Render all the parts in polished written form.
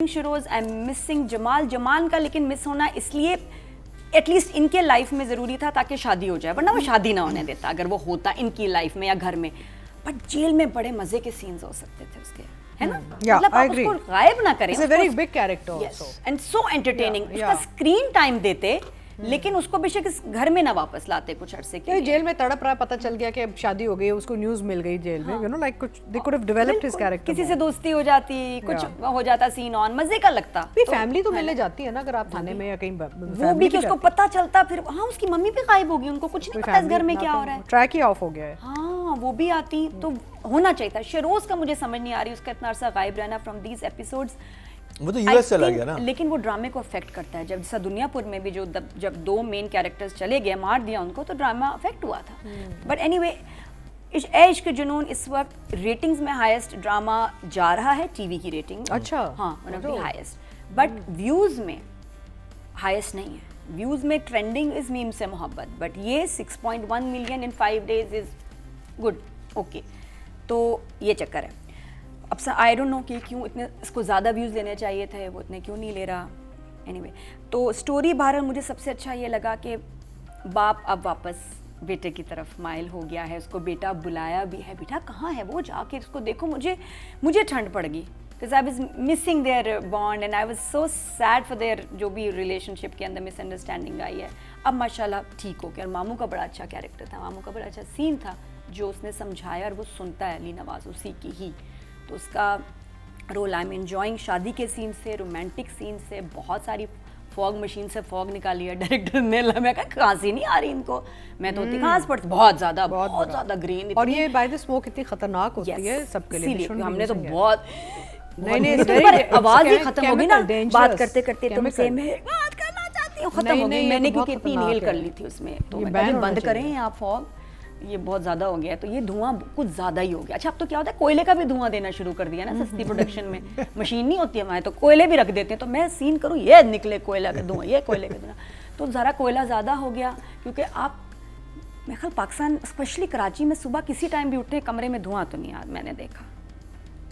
शुरोज I am missing Jamal का, लेकिन miss होना इसलिए एटलीस्ट इनके लाइफ में ज़रूरी था ताकि शादी हो जाए, वरना वो शादी ना होने देता अगर वो होता इनकी लाइफ में या घर में। बट जेल में बड़े मजे के सीन्स हो सकते थे उसके, है ना? मतलब आप उसको गायब ना करें। He's a very big character also. And so entertaining. उसका स्क्रीन टाइम देते लेकिन उसको बेशक इस घर में ना वापस लाते कुछ अरसे के लिए। जेल में तड़प रहा, पता चल गया कि अब शादी हो गई, उसको न्यूज़ मिल गई जेल में, यू नो लाइक कुछ they could have developed his character. किसी से दोस्ती हो जाती, कुछ हो जाता, सीन ऑन, मजे का लगता। फैमिली तो मिलने जाती है ना अगर आप थाने में या कहीं, वो भी कि उसको पता चलता, फिर हाँ उसकी मम्मी भी गायब होगी, उनको कुछ नहीं पता इस घर में क्या हो रहा है, ट्रैक ही ऑफ हो गया है। हाँ वो भी आती तो होना चाहिए था। शेरोज का मुझे समझ नहीं आ रही उसका इतना अरसा गायब रहना फ्रॉम दीज एपिसोड्स। वो तो यूएस चला गया ना, लेकिन वो ड्रामे को अफेक्ट करता है। जब जैसा दुनियापुर में भी जब दो मेन कैरेक्टर्स चले गए, मार दिया उनको, तो ड्रामा अफेक्ट हुआ था। बट एनीवे, इश्क जुनून इस वक्त रेटिंग्स में हाईएस्ट ड्रामा जा रहा है, टीवी की रेटिंग। अच्छा, हाँ, one of the highest. But views में हाईएस्ट नहीं है। व्यूज में ट्रेंडिंग इज मीम से मोहब्बत, बट ये 6.1 million in 5 days is good, okay. तो ये चक्कर है। अब आई डोंट नो कि क्यों इतने इसको ज़्यादा व्यूज़ लेने चाहिए थे, वो इतने क्यों नहीं ले रहा। एनीवे, तो स्टोरी बहरहाल मुझे सबसे अच्छा ये लगा कि बाप अब वापस बेटे की तरफ माइल हो गया है, उसको बेटा बुलाया भी है, बेटा कहाँ है वो, जाके उसको देखो। मुझे ठंड पड़ गई because I was missing their bond and I was so sad for their जो भी रिलेशनशिप के अंदर मिसअंडरस्टैंडिंग आई है। अब माशाल्लाह ठीक हो गया। और मामू का बड़ा अच्छा कैरेक्टर था, मामू का बड़ा अच्छा सीन था जो उसने समझाया, और वो सुनता है अली नवाज उसी की ही, तो उसका रोल आई एम एंजॉइंग। शादी के सीन से, रोमांटिक सीन से, बहुत सारी फॉग मशीन से फॉग निकाली है डायरेक्टर ने। मैं कहा खांसी नहीं आ रही इनको, मैं तो होती खांस पड़ती बहुत ज़्यादा ग्रीन। और ये बाय द स्मोक इतनी खतरनाक होती है सबके लिए, हमने तो बहुत नहीं आवाज ही खत्म हो गई ना बात करते करते, तुमसे मैं बात करना चाहती हूँ, खत्म हो गई। मैंने क्योंकि इतनी इनहेल कर ली थी उसमें, तो मैं बंद करें आप फॉग, ये बहुत ज़्यादा हो गया है। तो ये धुआं कुछ ज़्यादा ही हो गया। अच्छा, अब तो क्या होता है, कोयले का भी धुआं देना शुरू कर दिया ना सस्ती प्रोडक्शन में। मशीन नहीं होती हमारे, तो कोयले भी रख देते हैं। तो मैं सीन करूँ, ये निकले कोयला का धुआं, ये कोयले का धुआं, तो ज़रा कोयला ज़्यादा हो गया। क्योंकि आप मैं ख्याल पाकिस्तान स्पेशली कराची में सुबह किसी टाइम भी उठे, कमरे में धुआं तो नहीं आ, मैंने देखा,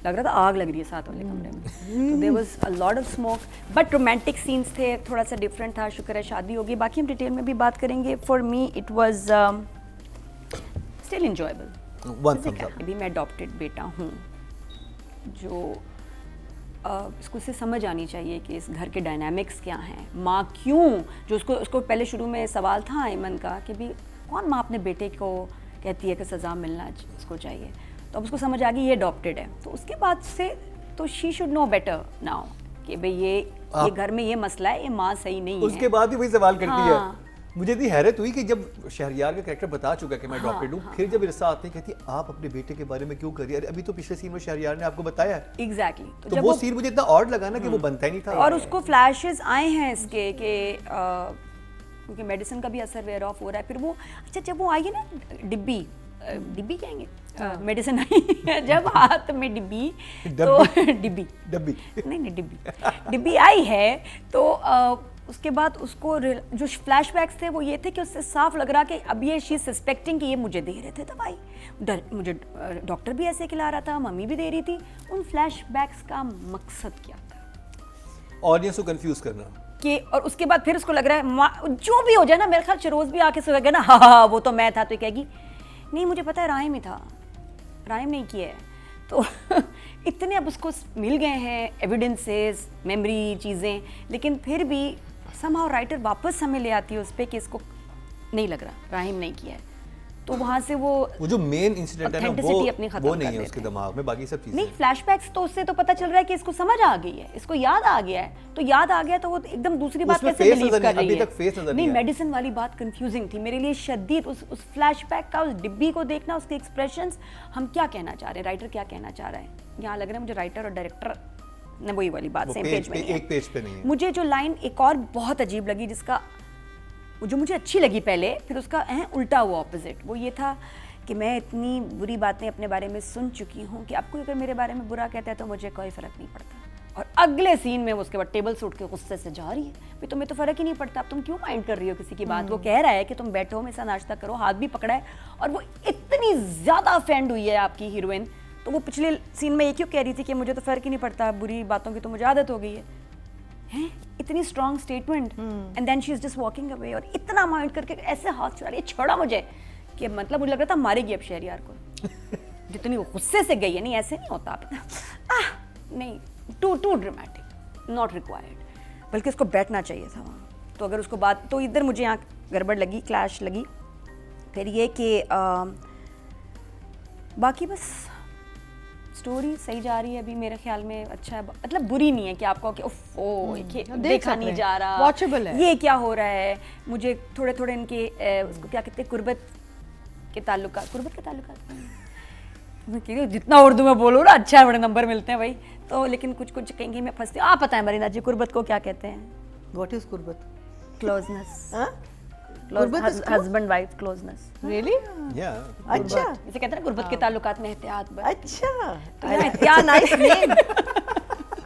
लग रहा था आग लग रही है साथ वाले कमरे में। तो there was a lot of smoke, but romantic scenes थे, थोड़ा सा डिफरेंट था। शुक्र है शादी होगी। बाकी हम डिटेल में भी बात करेंगे। For me it was still enjoyable. अभी मैं अडॉप्टेड बेटा हूँ, जो इसको से समझ आनी चाहिए कि इस घर के डायनामिक्स क्या हैं, माँ क्यों, जो उसको पहले शुरू में सवाल था आयमन का कि भी कौन माँ अपने बेटे को कहती है कि सज़ा मिलना उसको चाहिए, तो अब उसको समझ आ गई ये अडॉप्टेड है। तो उसके बाद से तो she should know better now कि भाई ये घर में ये मसला है, ये माँ सही नहीं है। उसके बाद ही वही सवाल करती है। मुझे इतनी हैरत हुई कि जब शहरयार का कैरेक्टर बता चुका कि मैं अडॉप्टेड हूँ, फिर जब रिश्ता आते हैं कहती है आप अपने बेटे के बारे में क्यों कर रही है, अभी तो पिछले सीन में शहरयार ने आपको बताया है। एग्जैक्टली। तो वो सीन मुझे इतना ऑड लगा ना कि वो बनता ही नहीं था। और उसको फ्लैशेस आए हैं इसके कि क्योंकि मेडिसिन का भी असर वेयर ऑफ हो रहा है। फिर वो अच्छा जब वो आई है ना डिब्बी कहेंगे, मेडिसिन आई है जब हाथ में डिब्बी, तो डिब्बी आई है, तो उसके बाद उसको जो फ्लैशबैक्स थे वो ये थे कि उससे साफ लग रहा कि अब ये शी सस्पेक्टिंग कि ये मुझे दे रहे थे दवाई, मुझे डॉक्टर भी ऐसे खिला रहा था, मम्मी भी दे रही थी। उन फ्लैशबैक्स का मकसद क्या था? ऑडियंस को कंफ्यूज करना कि, और उसके बाद फिर उसको लग रहा है जो भी हो जाए ना, मेरे ख्याल शेरोज भी आके सोचेगा ना हाँ वो तो मैं था, तो कहेगी नहीं मुझे पता है राइम ही था, राइम नहीं किया है। तो इतने अब उसको मिल गए हैं एविडेंसेस, मेमोरी चीज़ें, लेकिन फिर भी समहाउ राइटर वापस हमें ले आती है उस पर कि इसको नहीं लग रहा राहिम नहीं किया है। तो वहाँ से वो जो मेन इंसिडेंट है ना वो नहीं है उसके दिमाग में, बाकी सब चीजें नहीं। फ्लैशबैक्स तो उससे तो पता चल रहा है कि इसको समझ आ गई है, इसको याद आ गया है, तो याद आ गया तो वो एकदम दूसरी बात कैसे बिलीव कर रही है। नहीं, मेडिसिन वाली बात कंफ्यूजिंग थी मेरे लिए शदीद। उस फ्लैशबैक का, उस डिब्बी को देखना, उसके एक्सप्रेशंस, हम क्या कहना चाह रहे हैं, राइटर क्या कहना चाह रहा है। यहाँ लग रहा है मुझे राइटर और डायरेक्टर ने वही वाली बात सेम पेज में एक पेज पे नहीं है। मुझे जो लाइन एक और बहुत अजीब लगी, जिसका जो मुझे अच्छी लगी पहले, फिर उसका उल्टा हुआ ऑपोजिट, वो ये था कि मैं इतनी बुरी बातें अपने बारे में सुन चुकी हूँ कि आपको अगर मेरे बारे में बुरा कहता है तो मुझे कोई फ़र्क नहीं पड़ता। और अगले सीन में वो उसके बाद टेबल से उठ के गुस्से से जा रही है, भाई तुम्हें तो फ़र्क ही नहीं पड़ता, अब तुम क्यों माइंड कर रही हो किसी की बात। वो कह रहा है कि तुम बैठो, मेरे साथ नाश्ता करो, हाथ भी पकड़ा है, और वो इतनी ज़्यादा ऑफेंड हुई है आपकी हीरोइन तो वो पिछले सीन में ये क्यों कह रही थी कि मुझे तो फ़र्क ही नहीं पड़ता, बुरी बातों की तो मुझे आदत हो गई है। हैं इतनी strong statement, and then she is just walking away, और इतना माइंड करके ऐसे हाथ चढ़ा रही है, छोड़ा मुझे, कि मतलब मुझे लग रहा था मारेगी अब शहरयार को। जितनी गुस्से से गई है, नहीं ऐसे नहीं होता आप, नहीं, टू ड्रामेटिक, नॉट रिक्वायर्ड, बल्कि उसको बैठना चाहिए था वहाँ। तो अगर उसको बात, तो इधर मुझे यहाँ गड़बड़ लगी, क्लैश लगी। फिर ये कि बाकी बस स्टोरी सही जा रही है अभी मेरे ख्याल में, अच्छा है, मतलब बुरी नहीं है कि आपको कि उफ ओ देखा नहीं जा रहा, वॉचेबल है, ये क्या हो रहा है। मुझे थोड़े थोड़े इनके उसको क्या कहते हैं, कुर्बत के ताल्लुकात जितना उर्दू में बोलूँ ना अच्छा है, बड़े नंबर मिलते हैं भाई। तो लेकिन कुछ कुछ कहीं मैं फंसती हूँ। आप पता है मरीना जी कुर्बत को क्या कहते हैं? व्हाट इज कुर्बत? Closeness, husband wife closeness. Really? अच्छा, इसे कहते हैं ना कुर्बत के ताल्लुकात में एहतियात। अच्छा, तो यहाँ एहतियात nice name,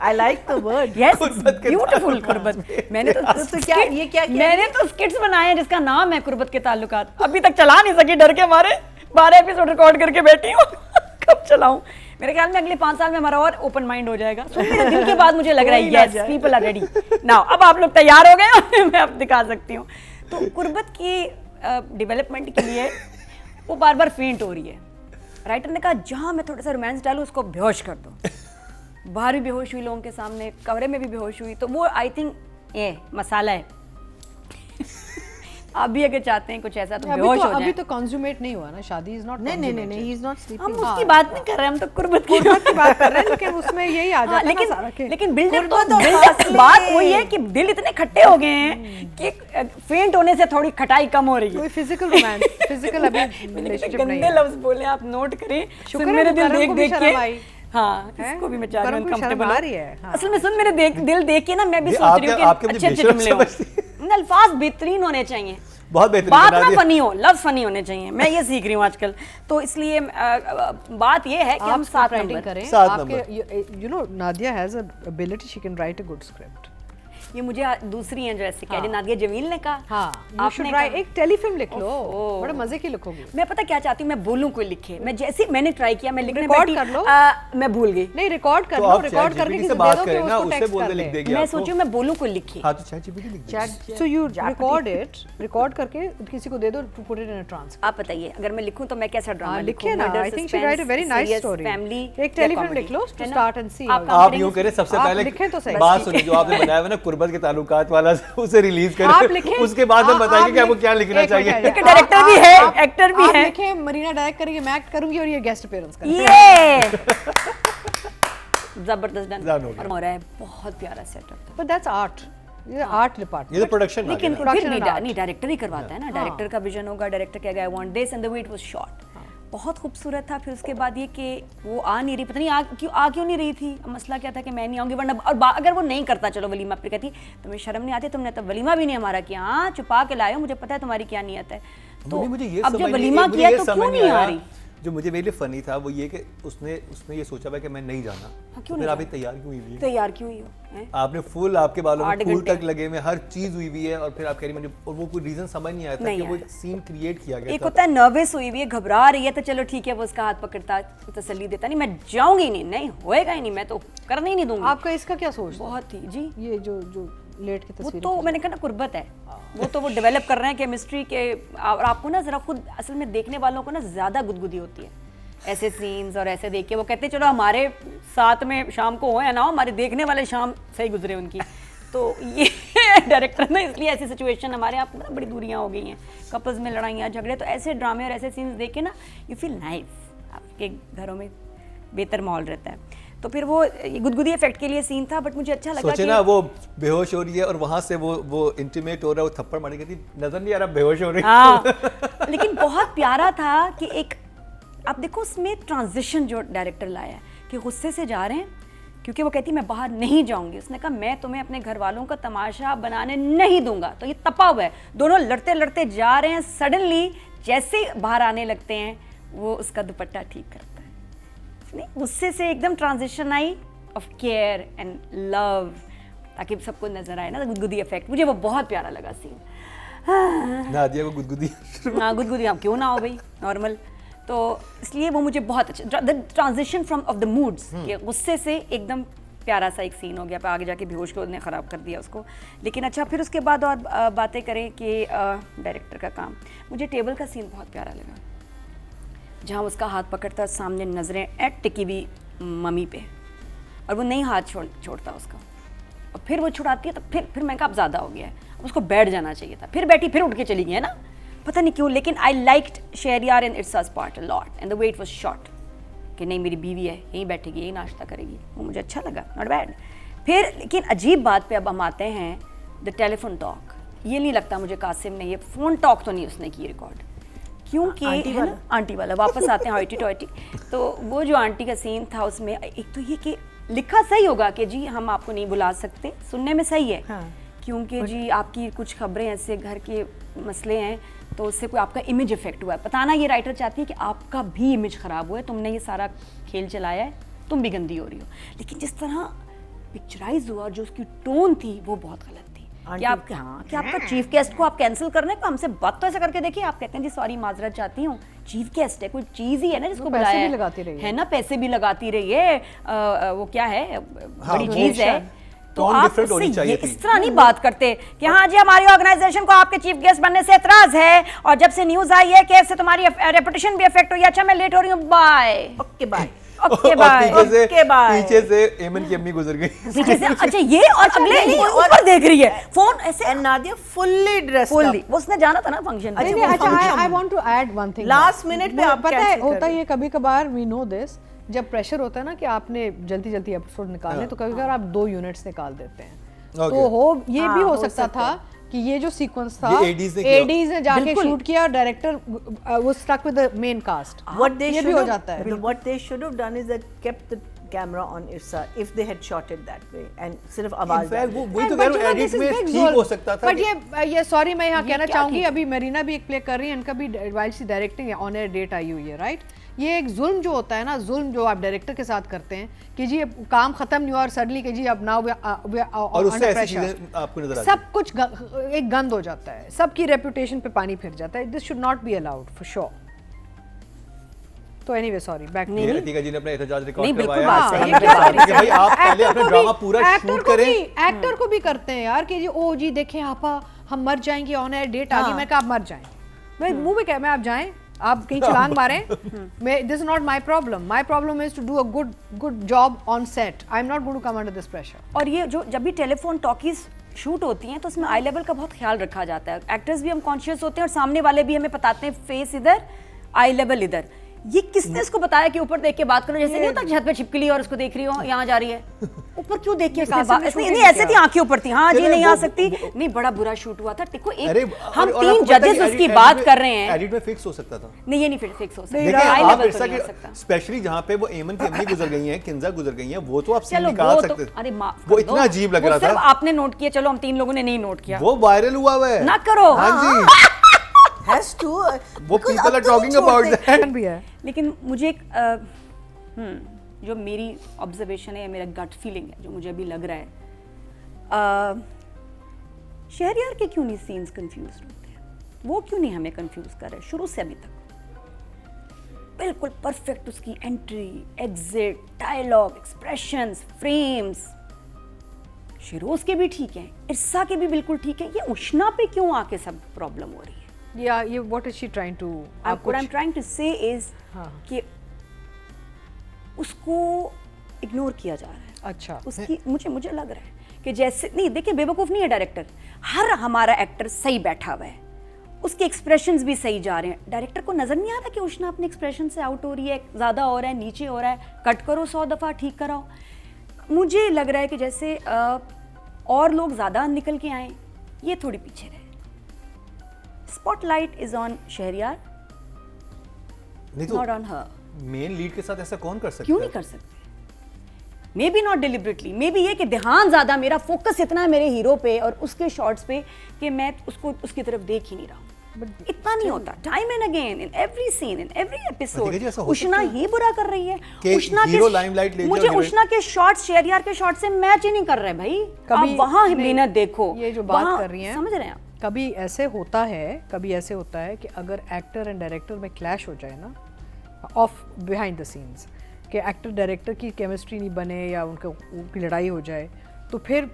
I like the word. Yes, beautiful कुर्बत। मैंने तो क्या ये क्या मैंने तो स्किट्स बनाए हैं जिसका नाम है कुर्बत के ताल्लुकात। अभी तक चला नहीं सकी, डर के मारे 12 एपिसोड रिकॉर्ड करके बैठी हूँ। कब चलाऊं? मेरे ख्याल में अगले 5 साल में हमारा और ओपन माइंड हो जाएगा। तो मेरे दिल की बात मुझे लग रहा है yes, people are ready now. अब आप लोग तैयार हो गए, मैं अब दिखा सकती हूँ। तो कुर्बत की डेवलपमेंट के लिए वो बार बार फेंट हो रही है। राइटर ने कहा जहाँ मैं थोड़ा सा रोमांस डालूँ उसको बेहोश कर दो। बाहर भी बेहोश हुई लोगों के सामने, कमरे में भी बेहोश हुई। तो वो आई थिंक ये मसाला है। आप भी अगर चाहते हैं कुछ ऐसा तो बेहोश हो जाएं। अभी तो कंज्यूमेट नहीं हुआ ना, शादी इज नॉट। नहीं, ही इज नॉट स्लीपिंग। हम उसकी बात नहीं कर रहे, हम तो कुर्बत की बात कर रहे हैं, लेकिन उसमें यही आ जाता है सारा के। लेकिन बिल्डअप बात वही है कि दिल इतने खट्टे हो गए हैं कि फेंट होने से थोड़ी खटाई कम हो रही है। कोई फिजिकल रोमांस, फिजिकल अभी रिलेशनशिप नहीं गंदे लफ्ज बोले आप, नोट करें। शुक्र मेरे है दिल देख देख के, हाँ, इसको भी मैं चाह रही हूं शर्म कंफर्टेबल आ रही है। हाँ। असल में सुन, मेरे दिल देख के ना मैं भी सोच रही हूँ कि अच्छे जुमले हों, अल्फाज बेहतरीन होने चाहिए, बहुत बेहतरीन, बात ना फनी हो, लफ्ज फनी होने चाहिए। मैं ये सीख रही हूँ आजकल। तो इसलिए बात ये है कि हम साथ राइटिंग करें। आपके you know Nadia has a ability, she can write a good script. ये मुझे दूसरी हैं जो ऐसे कह रही, नादिया जमील ने कहा। हाँ, you should write एक टेलीफिल्म लिख लो, बड़ा मजे की लिखोगी। मैं पता क्या चाहती हूँ, मैं बोलूँ कोई लिखे। मैं जैसे मैंने ट्राई किया, मैं लिखने रिकॉर्ड कर लो। मैं भूल गई। नहीं, रिकॉर्ड कर लो, रिकॉर्ड करके किसी को दे दो कि उसको टेक्स्ट कर दे। मैं सोचूं मैं बोलूँ कोई लिखे। हाँ, तो ChatGPT लिख दे। So you record it, record करके किसी को दे दो, to put it in a transcript। आप बताइए अगर मैं लिखूं तो मैं कैसा ड्रामा लिखूं? ना, I think she write a very nice story। Family एक टेलीफिल्म लिख लो to start and see। आप यूं करें, सबसे पहले बात सुनिए जो आपने बनाया है ना कुर्बत के ताल्लुकात वाला, उसे रिलीज करें, उसके बाद हम बताएंगे कि आपको क्या लिखना चाहिए। डायरेक्टर भी है, एक्टर भी है। लिखे, मरीना डायरेक्ट करेगी, मैं एक्ट करूंगी और ये गेस्ट अपीयरेंस करेंगे। ये जबरदस्त डन हो रहा है, बहुत प्यारा सेटअप था। बट दैट्स आर्ट, ये आर्ट डिपार्टमेंट, ये तो प्रोडक्शन। लेकिन फिर नहीं, डायरेक्टर ही करवाता है ना, डायरेक्टर का विजन होगा, डायरेक्टर कहेगा I want this and the way it was shot. बहुत खूबसूरत था। फिर उसके बाद ये कि वो आ नहीं रही, पता नहीं आ क्यों नहीं रही थी। मसला क्या था कि मैं नहीं आऊँगी, वरना और अगर वो नहीं करता, चलो वलीमा फिर कहती तुम्हें शर्म नहीं आती, तुमने तो वलीमा भी नहीं हमारा किया, हाँ छुपा के लाए हो, मुझे पता है तुम्हारी क्या नियत है। तो अब जब वलीमा किया तो क्यों नहीं आ रही? जो मुझे मेरे लिए फनी था वो ये कि उसने ये सोचा हुआ कि मैं नहीं जाना। हाँ, क्यों फिर नहीं आप तैयार क्यों हुई हुई है? तैयार क्यों हुई हो? आपने फुल, आपके बालों में फूल तक लगे हुए, हर चीज हुई हुई है, और फिर आप कह रही मुझे, और वो कोई रीजन समझ नहीं आया था कि वो सीन क्रिएट किया गया था। एक होता है नर्वस हुई हुई है, घबरा रही है, तो चलो ठीक है वो उसका हाथ पकड़ता, तसल्ली देता, नहीं मैं जाऊंगी नहीं होएगा ही नहीं, मैं तो करने ही नहीं दूंगी। आपका इसका क्या सोच? बहुत ही जी, ये जो लेट की तस्वीर, वो तो मैंने कहा ना कुर्बत है, वो तो वो डेवलप कर रहे हैं केमिस्ट्री के। और आपको ना जरा खुद, असल में देखने वालों को ना ज्यादा गुदगुदी होती है ऐसे सीन्स, और ऐसे देख के वो कहते हैं चलो हमारे साथ में शाम को हो या ना हो, हमारे देखने वाले शाम सही गुजरे उनकी। तो ये डायरेक्टर ना, इसलिए ऐसी सिचुएशन हमारे यहाँ ना बड़ी दूरियां हो गई हैं, कपल्स में लड़ाइयाँ झगड़े, तो ऐसे ड्रामे और ऐसे सीन्स देख के ना यू फील नाइस, आपके घरों में बेहतर माहौल रहता है। तो फिर वो गुदगुदी इफेक्ट के लिए सीन था, बट मुझे अच्छा लगा। सोचे ना वो बेहोश हो रही है और वहां से वो इंटीमेट हो रहा है, वो थप्पड़ मारी कहती नजर नहीं आ रहा बेहोश हो रही है। हाँ, लेकिन बहुत प्यारा था कि एक, आप देखो उसमें ट्रांजिशन जो डायरेक्टर लाया है कि गुस्से से जा रहे हैं, क्योंकि वो कहती मैं बाहर नहीं जाऊंगी, उसने कहा मैं तुम्हें अपने घर वालों का तमाशा बनाने नहीं दूंगा। तो ये तपा हुआ है, दोनों लड़ते लड़ते जा रहे हैं, सडनली जैसे ही बाहर आने लगते हैं वो उसका दुपट्टा ठीक करता है। नहीं, गुस्से से एकदम transition I of care and love, ताकि सबको नजर आए ना गुदगुदी इफेक्ट। मुझे वो बहुत प्यारा लगा सीन। नादिया को गुदगुदी, हाँ गुदगुदी, हम क्यों ना हो भाई, नॉर्मल। तो इसलिए वो मुझे बहुत अच्छा, the transition from of the moods के गुस्से से एकदम प्यारा सा एक सीन हो गया, पर आगे जाके बेहोश को ने ख़राब कर दिया उसको। लेकिन अच्छा, फिर उसके बाद और बातें करें कि डायरेक्टर का काम, मुझे टेबल का सीन बहुत प्यारा लगा, जहाँ उसका हाथ पकड़ता, सामने नज़रें ऐट टिकी हुई मम्मी पे, और वो नहीं हाथ छोड़ता उसका, और फिर वो छुड़ाती है, तो फिर मैं कहा अब ज़्यादा हो गया है, उसको बैठ जाना चाहिए था, फिर बैठी, फिर उठ के चली गई है ना, पता नहीं क्यों। लेकिन I liked Shahryar and it's part a lot and the way it was shot, कि नहीं मेरी बीवी है, यहीं बैठेगी, यहीं नाश्ता करेगी, वो मुझे अच्छा लगा, नॉट बैड। फिर लेकिन अजीब बात पे अब हम आते हैं, द टेलीफोन टॉक। ये नहीं लगता मुझे कासिम ने ये फ़ोन टॉक तो नहीं उसने की रिकॉर्ड, क्योंकि है ना आंटी वाला, वापस आते हैं हॉइटी टॉइटी। तो वो जो आंटी का सीन था उसमें एक तो ये कि लिखा सही होगा कि जी हम आपको नहीं बुला सकते, सुनने में सही है, हाँ। क्योंकि जी आपकी कुछ खबरें ऐसे घर के मसले हैं, तो उससे कोई आपका इमेज इफेक्ट हुआ है। पता ना ये राइटर चाहती है कि आपका भी इमेज ख़राब हुआ है, तुमने ये सारा खेल चलाया है, तुम भी गंदी हो रही हो। लेकिन जिस तरह पिक्चराइज हुआ, जो उसकी टोन थी वो बहुत गलत थी कि आप कि आपका चीफ गेस्ट को आप कैंसिल करने को हमसे बात तो ऐसा करके देखिए, आप कहते हैं जी सॉरी माजरत चाहती हूँ, चीफ गेस्ट है, कोई चीज़ ही है ना जिसको बुलाया पैसे भी लगाती रही है ना, पैसे भी लगाती रही है, वो क्या है, बड़ी चीज़ है। तो टोन आप डिफरेंट होनी उससे चाहिए इस थी। तरह नहीं बात करते कि हाँ जी हमारी ऑर्गेनाइजेशन को आपके चीफ गेस्ट बनने से एतराज है, और जब से न्यूज़ आई है कि इससे तुम्हारी रेपुटेशन भी अफेक्ट हुई है, अच्छा मैं लेट हो रही हूँ, बाय ओके बाय। ओके और बाय। पीछे से एमन की अम्मी गुजर गई। पीछे से अच्छा ये और अगले ऊपर देख रही है फोन ऐसे, and Nadia fully dressed fully, उसने जाना था ना फंक्शन पे। नहीं, अच्छा I want to add one thing, last minute पे आप पता है cancel कर होता रहे ये कभी कभार, वी नो दिस, जब प्रेशर होता है ना कि आपने जल्दी जल्दी एपिसोड निकालने, तो कभी कभार आप 2 यूनिट्स निकाल देते हैं। Okay. तो हो ये भी हाँ, हो हो सकता था कि ये जो सीक्वेंस था ये ADs ने किया। एडीज ने जाके बिल्कुल। शूट किया, डायरेक्टर वो stuck with the main cast, What they ये should भी हो have, जाता है। what they should have done is that kept the camera on Irsa if they had shot it that way and सिर्फ आवाज In fact, डाल वो वही तो कह रहा हूँ, एडिट में ठीक हो सकता था। बट ये सॉरी मैं यहाँ कहना क्या चाहूंगी, ठीक? अभी मरीना भी एक प्ले कर रही है, इनका भी while she directing on air date आई हुई है, राइट। ये एक जुल्म जो होता है ना, जुल्म जो आप डायरेक्टर के साथ करते हैं कि जी अब काम खत्म नहीं हुआ और सडनली कि जी अब नाउ और उससे ऐसी चीजें आपको नजर आती हैं। सब कुछ एक गंद हो जाता है, सबकी रेपुटेशन पे पानी फिर जाता है। This should not be allowed for sure. तो एनीवे सॉरी, बैक ये रतिका जी ने अपना एहतजाज रिकॉर्ड नहीं, बिल्कुल करवाया बात है, सही इसके है, साथ कि भाई आप पहले अपना ड्रामा पूरा शूट करें। एक्टर को भी करते हैं यार कि जी ओ जी देखें आपा हम मर जाएंगे, ऑन एयर डेट आ गई, मैं कहा आप मर जाएं, मैं मुंह में कह मैं आप जाएं, आप कहीं छलांग मारें, मैं this is not my problem, my problem is to do a good job on set, I am not going to come under this pressure. और ये जो जब भी टेलीफोन टॉकीज शूट होती हैं तो उसमें आई लेवल का बहुत ख्याल रखा जाता है, एक्टर्स भी हम कॉन्शियस होते हैं और सामने वाले भी हमें बताते हैं फेस इधर आई लेवल इधर। ये किसने इसको बताया कि ऊपर देख के बात करो, जैसे नहीं होता छत पे छिपकली और उसको देख रही हो यहाँ जा रही है, ऊपर क्यों देख के इसने बात, नहीं ऐसे थी आंखें ऊपर थी, हाँ जी नहीं आ सकती, नहीं बड़ा बुरा शूट हुआ था, देखो एक हम 3 जजेस उसकी बात कर रहे हैं, एडिट में फिक्स हो सकता था। नहीं ये नहीं फिर फिक्स हो सकता, देखिए आई आप लेवल तो नहीं हो ऐसा सकता। स्पेशली जहाँ पे वो एमन की अम्मी गुजर गई हैं, किंजा गुजर गई हैं, वो तो आप सीन चलो निकाल वो सकते तो थे। अरे माफ वो कर दो, इतना अजीब लग वो रहा सिर्फ था, आपने नोट किया, चलो हम 3 लोगों ने नहीं नोट किया, वो वायरल हुआ हुआ है ना करो। हाँ जी, has to वो people are talking about that. भी है। लेकिन मुझे एक जो मेरी ऑब्जर्वेशन है, मेरा गट फीलिंग है, जो मुझे अभी लग रहा है, शहरयार के क्यों नहीं सीन्स कंफ्यूज होते हैं, वो क्यों नहीं हमें कंफ्यूज कर रहे शुरू से अभी तक, बिल्कुल परफेक्ट उसकी entry exit dialogue expressions frames, शिरोज के भी ठीक हैं, इर्सा के भी बिल्कुल ठीक है, ये उष्णा पे क्यों आके सब प्रॉब्लम हो रही है? या ये what is she trying to, what I'm trying to say is कि उसको इग्नोर किया जा रहा है, अच्छा उसकी मुझे लग रहा है कि जैसे नहीं, देखिए बेवकूफ़ नहीं है डायरेक्टर, हर हमारा एक्टर सही बैठा हुआ है, उसके एक्सप्रेशंस भी सही जा रहे हैं, डायरेक्टर को नज़र नहीं आता कि उष्णा अपने एक्सप्रेशन से आउट हो रही है, ज़्यादा हो रहा है, नीचे हो रहा है, कट करो 100 दफ़ा, ठीक कराओ। मुझे लग रहा है कि जैसे और लोग ज़्यादा निकल के आए, ये थोड़ी पीछे रहे। स्पॉटलाइट इज ऑन शहरयार, नहीं नॉट तो ऑन हर। मेन लीड के साथ ऐसा कौन कर सकता है? क्यों नहीं कर सकते? May be not deliberately, may be ये कि ध्यान ज्यादा, मेरा फोकस इतना है मेरे हीरो पे और उसके शॉट्स पे कि मैं उसको उसकी तरफ देख ही नहीं रहा हूँ, इतना नहीं होता। Time and again in every scene in every episode Ushna ही बुरा कर रही है, उष्णा के मुझे उष्णा के शॉट्स शहरयार के शॉट से मैच ही नहीं कर रहे भाई, आप वहां मेहनत देखो, ये जो बात कर रही हैं समझ रहे हैं आप? कभी ऐसे होता है कि अगर एक्टर एंड डायरेक्टर में क्लैश हो जाए ना, ऑफ बिहाइंड द सीन्स कि एक्टर डायरेक्टर की केमिस्ट्री नहीं बने या उनकी लड़ाई हो जाए तो फिर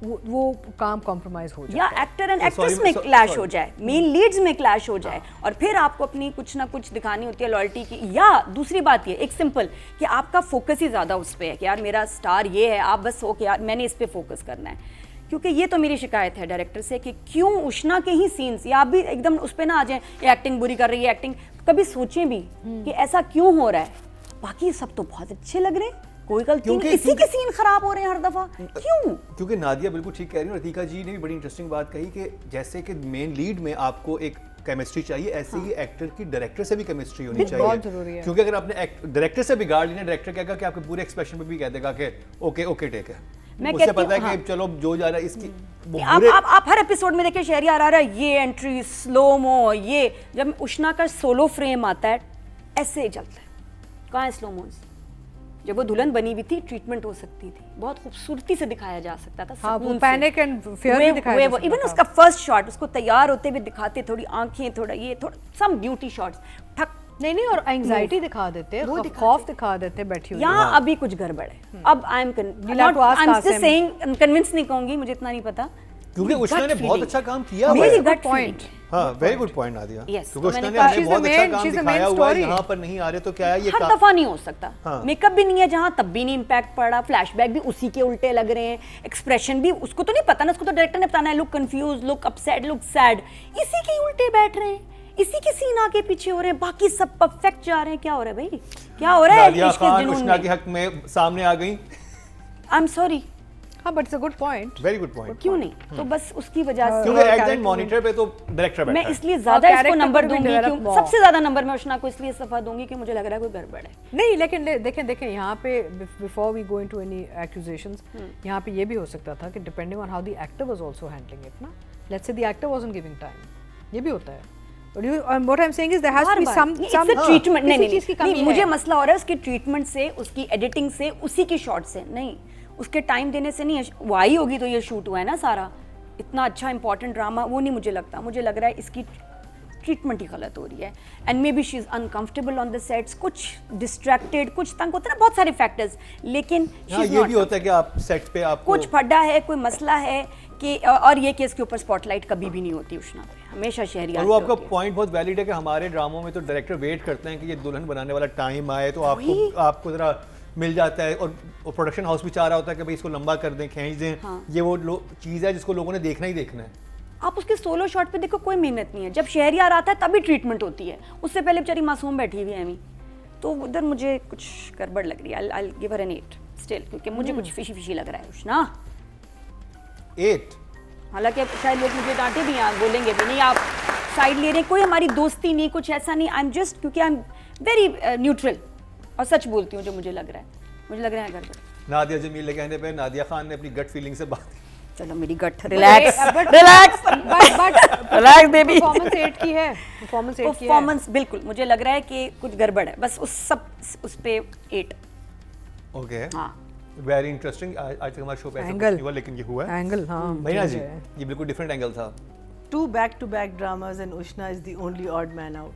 वो काम कॉम्प्रोमाइज हो जाए या एक्टर एंड एक्ट्रेस में क्लैश हो जाए, मेन लीड्स में क्लैश हो जाए, और फिर आपको अपनी कुछ ना कुछ दिखानी होती है लॉयल्टी की। या दूसरी बात ये एक सिंपल कि आपका फोकस ही ज़्यादा उस पर है कि यार मेरा स्टार ये है, आप बस हो कि यार मैंने इस पर फोकस करना है। क्योंकि ये तो मेरी शिकायत है डायरेक्टर से कि क्यों उष्णा के ही सीन्स, या आप भी एकदम उस पर ना आ जाएं ये एक्टिंग बुरी कर रही है, एक्टिंग कभी सोचें भी कि ऐसा क्यों हो रहा है। बाकी सब तो बहुत अच्छे लग रहे हैं, कोई गलती नहीं, इसी के सीन खराब हो रहे हैं हर दफा, क्यों? क्योंकि नादिया बिल्कुल ठीक कह रही है, रतिका जी ने भी बड़ी इंटरेस्टिंग बात कही कि जैसे कि मेन लीड में आपको एक केमिस्ट्री चाहिए, ऐसे ही एक्टर की डायरेक्टर से भी केमिस्ट्री होनी चाहिए। बहुत जरूरी है, क्योंकि अगर आपने डायरेक्टर से बिगाड़ लिया, डायरेक्टर कहेगा कि आपके पूरे एक्सप्रेशन पे भी कह देगा कि ओके ओके टेक है, मुझे पता है कि चलो जो जा रहा है इसकी आप हर एपिसोड में देखिए शहरियार आ रहा है, ये एंट्री स्लो मो, ये जब उष्णा का सोलो फ्रेम आता है ऐसे ही चलता है, कहाँ है स्लो मोस? जब वो दुल्हन बनी हुई थी ट्रीटमेंट हो सकती थी, बहुत खूबसूरती से दिखाया जा सकता था, हाँ, वो पैनिक एंड फियर भी दिखाया जा सकता था। इवन उसका फर्स्ट शॉट उसको तैयार होते हुए दिखाते, थोड़ी आंखें, थोड़ा ये, थोड़ा सम ब्यूटी शॉट्स, ठक नहीं और एंजाइटी दिखा देते, खौफ दिखा देते बैठी हुई। यहाँ अभी कुछ गड़बड़ है। अब आई एम कन्विंस नहीं कहूंगी, मुझे इतना नहीं पता, क्योंकि उष्णा ने बहुत अच्छा काम किया हुआ मेरी है। गट पॉइंट, हाँ very good point Nadia, Yes, क्योंकि तो उष्णा मैंने ने हमें she's बहुत the अच्छा main- काम she's the दिखाया main हुआ है, story. यहाँ पर नहीं आ रहे तो क्या है ये हर दफा नहीं हो सकता। हाँ। मेकअप भी नहीं है जहाँ, तब भी नहीं इम्पैक्ट पड़ा, फ्लैशबैक भी उसी के उल्टे लग रहे हैं, एक्सप्रेशन भी उसको तो नहीं पता ना, उसको तो डायरेक्टर ने बताना है look confuse, look upset, look sad, इसी के उल्टे बैठ रहे हैं, इसी के सीन आगे पीछे हो रहे हैं, बाकी सब परफेक्ट जा रहे हैं। क्या हो रहा है भाई, क्या हो रहा है? नादिया इश्क के खान जुनून उष्णा में। के हक में सामने आ गई। आई एम सॉरी, हाँ but it's a good point, very good point. क्यों नहीं? तो बस उसकी वजह से क्योंकि एट द मॉनिटर पे तो डायरेक्टर बैठा मैं है। इसलिए ज्यादा और इसको character नंबर को भी दूंगी, develop क्यों more। सबसे ज्यादा नंबर मैं उष्णा को इसलिए सफा दूंगी कि मुझे लग रहा है कोई गड़बड़ है। नहीं लेकिन देखें यहाँ पे before we go into any accusations, यहाँ पे ये भी हो सकता था कि depending on how the actor was also handling it ना, let's say the actor wasn't giving time, ये भी होता है। But what I'm saying is there has to be some treatment किसी चीज़ की कमी नहीं, है। मुझे मसला हो रहा है उसकी ट्रीटमेंट से, उसकी एडिटिंग से, उसी की शॉट से नहीं, उसके टाइम देने से नहीं। वो आई होगी तो ये शूट हुआ है ना सारा, इतना अच्छा इंपॉर्टेंट ड्रामा, वो नहीं मुझे लगता, मुझे लग रहा है इसकी ट्रीटमेंट ही गलत हो रही है। And may be she is uncomfortable on the sets, कुछ डिस्ट्रैक्टेड, कुछ तंग होता है ना, बहुत सारे फैक्टर्स, लेकिन हाँ, ये भी होता है कि आप सेट पे आपको कुछ फड्डा है, कोई मसला है कि, और ये केस के ऊपर स्पॉटलाइट कभी भी नहीं होती उष्णा पे, हमेशा शहरी। और वो आपका पॉइंट बहुत वैलिड है कि हमारे ड्रामों में तो डायरेक्टर वेट करते हैं कि ये दुल्हन बनाने वाला टाइम आए तो आपको जरा मिल जाता है, और प्रोडक्शन हाउस भी चाह रहा होता है कि भाई इसको लंबा कर दें, खींच दें। हाँ। ये वो चीज़ है जिसको लोगों ने देखना ही देखना है। आप उसके सोलो शॉट पे देखो, कोई मेहनत नहीं है, जब शहरियार आता है तभी ट्रीटमेंट होती है, उससे पहले बेचारी मासूम बैठी हुई है अमी, तो उधर मुझे कुछ गड़बड़ लग रही है। I give her an 8 still, क्योंकि मुझे कुछ फिशी फिशी लग रहा है उष्णा। 8 हालांकि अब शायद लोग मुझे डांटे भी हैं, बोलेंगे भी नहीं आप साइड ले रहे हैं, कोई हमारी दोस्ती नहीं, कुछ ऐसा नहीं। आई एम जस्ट, क्योंकि आई एम वेरी न्यूट्रल और सच बोलती हूँ जो मुझे लग रहा है, मुझे लग रहा है गड़बड़। नादिया जमील के कहने पे नादिया खान ने अपनी गट फीलिंग से बात, चलो मेरी gut, relax relax relax baby. Performance 8 की है, परफॉर्मेंस 8 की है। परफॉर्मेंस बिल्कुल मुझे लग रहा है कि कुछ गड़बड़ है, बस उस सब उस पे 8। ओके, हाँ वेरी इंटरेस्टिंग। आज तक हमारे शो पे ऐसा कुछ Angle। नहीं हुआ, लेकिन ये हुआ है। एंगल, हाँ भैया जी, ये बिल्कुल डिफरेंट एंगल था। 2 back-to-back dramas and Ushna is the only odd man out.